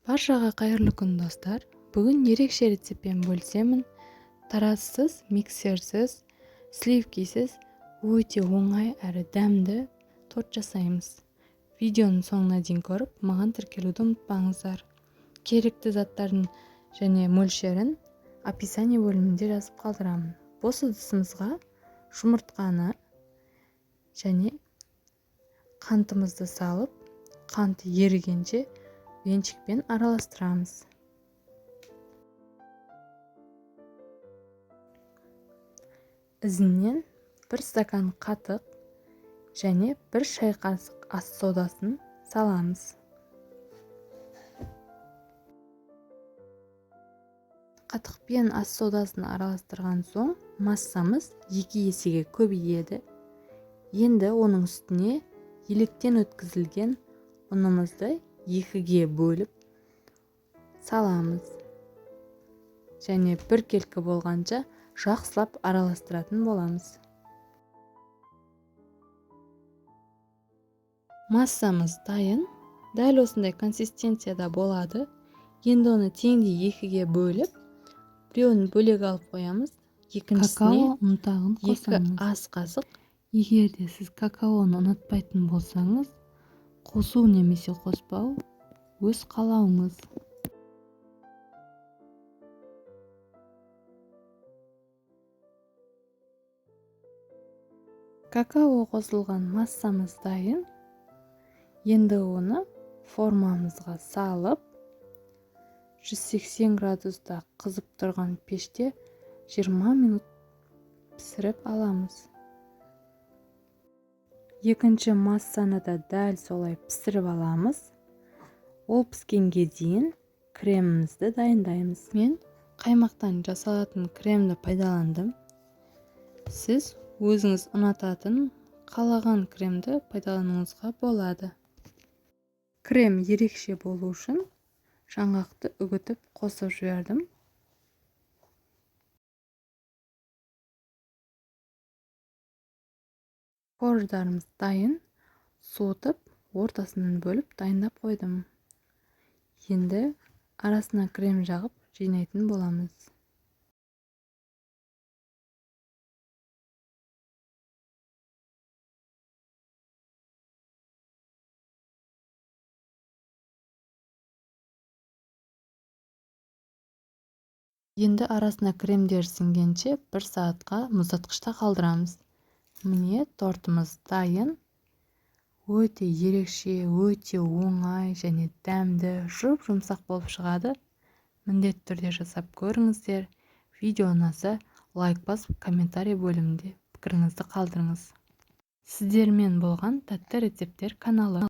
Баршаға қайырлы күн достар. Бүгін ерекше рецептпен бөлісемін. Таразсыз, миксерсіз, сливкисіз өте оңай әрі дәмді торт жасаймыз. Видеоның соңына дейін көріп, маған тіркелуді ұмытпаңыздар. Керекті заттардың және мөлшерін описание бөлімінде жазып қалдырамын. Бос ыдысымызға жұмыртқаны және қантымызды салып, қанты ерігенше венчикпен араластырамыз. Ізінен 1 стакан қатық және 1 шай қасық ас содасын саламыз. Қатықпен ас содасын араластырған соң массамыз 2 есеге көбейеді. Енді оның үстіне електен өткізілген ұнымызды 2-ге бөліп саламыз. Және біркелкі болғанша жақсылап араластыратын боламыз. Массамыз дайын. Дәл осындай консистенцияда болады. Енді оны теңдей 2-ге бөліп, біреуін бөлек алып қоямыз. Екіншісіне 2 ас қасық. Егер де сіз какаоны ұнатпайтын болсаңыз, қосу немесе қоспау өз қалауыңыз. Какао қосылған массамыз дайын. Енді оны формамызға салып, 180 градуста қызып тұрған пеште 20 минут пісіріп аламыз. Екінші массаны да дәл солай пісіріп аламыз. Ол піскенге дейін кремімізді дайындаймыз. Мен қаймақтан жасалатын кремді пайдаландым. Сіз өзіңіз ұнататын қалаған кремді пайдалануыңызға болады. Крем ерекше болу үшін жаңғақты үгітіп қосып жібердім. Корждарымыз дайын. Суытып, ортасынан бөліп дайындап қойдым. Енді арасына крем жағып жинайтын боламыз. Енді арасына кремдер сіңгенше 1 сағатқа мұздатқышта қалдырамыз. Міне тортымыз дайын. Өте ерекше, өте оңай және дәмді, жұмсақ болып шығады. Міндетті түрде жасап көріңіздер. Видео ұнаса, лайк басып, комментарий бөлімінде пікіріңізді қалдырыңыз. Сіздермен болған тәтті рецепттер каналы.